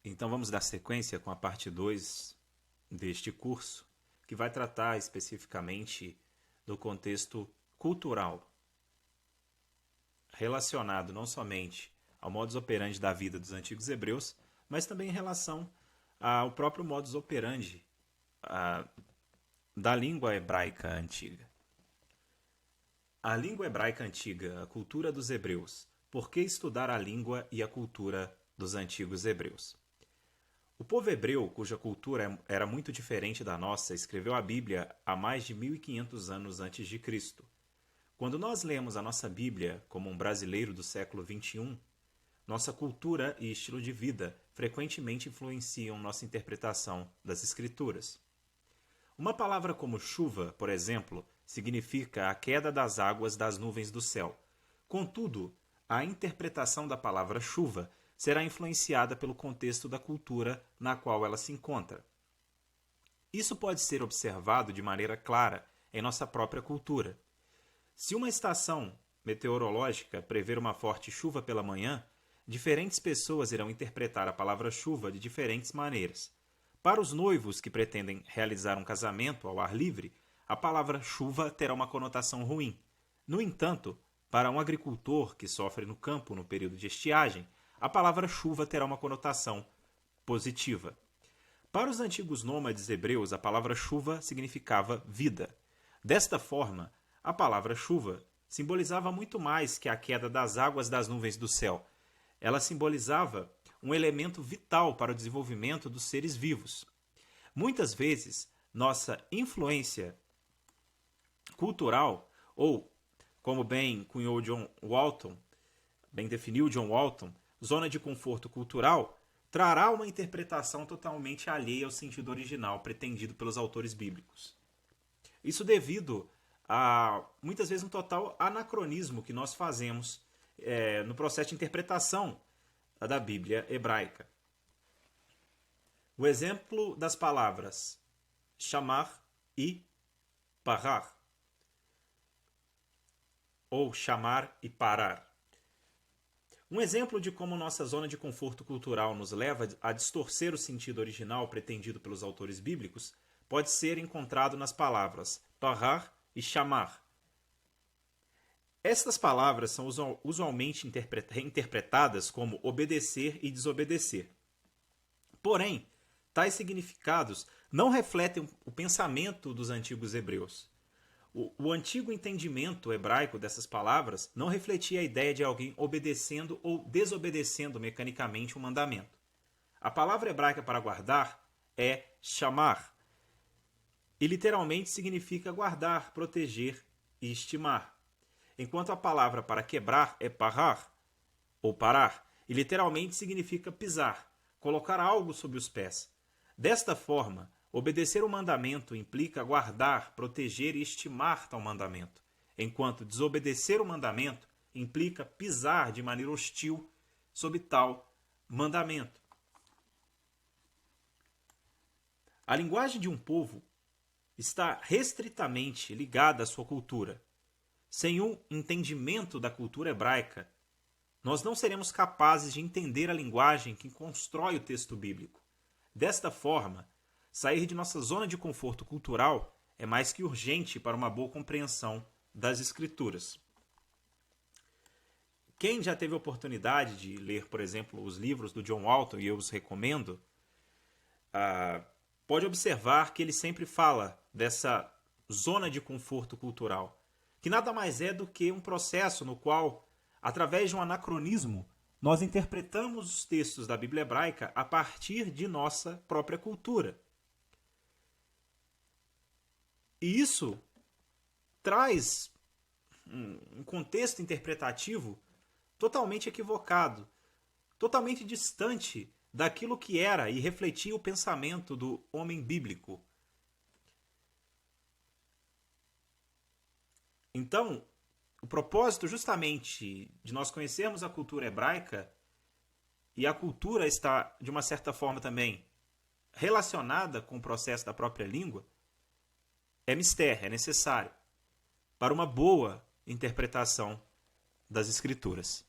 Então vamos dar sequência com a parte 2 deste curso, que vai tratar especificamente do contexto cultural, relacionado não somente ao modus operandi da vida dos antigos hebreus, mas também em relação ao próprio modus operandi da língua hebraica antiga. A língua hebraica antiga, a cultura dos hebreus. Por que estudar a língua e a cultura dos antigos hebreus? O povo hebreu, cuja cultura era muito diferente da nossa, escreveu a Bíblia há mais de 1500 anos antes de Cristo. Quando nós lemos a nossa Bíblia como um brasileiro do século XXI, nossa cultura e estilo de vida frequentemente influenciam nossa interpretação das Escrituras. Uma palavra como chuva, por exemplo, significa a queda das águas das nuvens do céu. Contudo, a interpretação da palavra chuva será influenciada pelo contexto da cultura na qual ela se encontra. Isso pode ser observado de maneira clara em nossa própria cultura. Se uma estação meteorológica prever uma forte chuva pela manhã, diferentes pessoas irão interpretar a palavra chuva de diferentes maneiras. Para os noivos que pretendem realizar um casamento ao ar livre, a palavra chuva terá uma conotação ruim. No entanto, para um agricultor que sofre no campo no período de estiagem, a palavra chuva terá uma conotação positiva. Para os antigos nômades hebreus, a palavra chuva significava vida. Desta forma, a palavra chuva simbolizava muito mais que a queda das águas das nuvens do céu. Ela simbolizava um elemento vital para o desenvolvimento dos seres vivos. Muitas vezes, nossa influência cultural, ou, como bem cunhou John Walton, bem definiu John Walton, zona de conforto cultural, trará uma interpretação totalmente alheia ao sentido original pretendido pelos autores bíblicos. Isso devido a, muitas vezes, um total anacronismo que nós fazemos no processo de interpretação da Bíblia hebraica. O exemplo das palavras chamar e parar, ou chamar e parar. Um exemplo de como nossa zona de conforto cultural nos leva a distorcer o sentido original pretendido pelos autores bíblicos pode ser encontrado nas palavras parar e chamar. Estas palavras são usualmente interpretadas como obedecer e desobedecer. Porém, tais significados não refletem o pensamento dos antigos hebreus. O antigo entendimento hebraico dessas palavras não refletia a ideia de alguém obedecendo ou desobedecendo mecanicamente um mandamento. A palavra hebraica para guardar é chamar, e literalmente significa guardar, proteger e estimar. Enquanto a palavra para quebrar é parar, ou parar, e literalmente significa pisar, colocar algo sob os pés. Desta forma, obedecer o mandamento implica guardar, proteger e estimar tal mandamento, enquanto desobedecer o mandamento implica pisar de maneira hostil sob tal mandamento. A linguagem de um povo está restritamente ligada à sua cultura. Sem um entendimento da cultura hebraica, nós não seremos capazes de entender a linguagem que constrói o texto bíblico. Desta forma, sair de nossa zona de conforto cultural é mais que urgente para uma boa compreensão das Escrituras. Quem já teve a oportunidade de ler, por exemplo, os livros do John Walton, e eu os recomendo, pode observar que ele sempre fala dessa zona de conforto cultural, que nada mais é do que um processo no qual, através de um anacronismo, nós interpretamos os textos da Bíblia hebraica a partir de nossa própria cultura. E isso traz um contexto interpretativo totalmente equivocado, totalmente distante daquilo que era e refletia o pensamento do homem bíblico. Então, o propósito justamente de nós conhecermos a cultura hebraica, e a cultura está, de uma certa forma, também relacionada com o processo da própria língua, é mistério, é necessário para uma boa interpretação das Escrituras.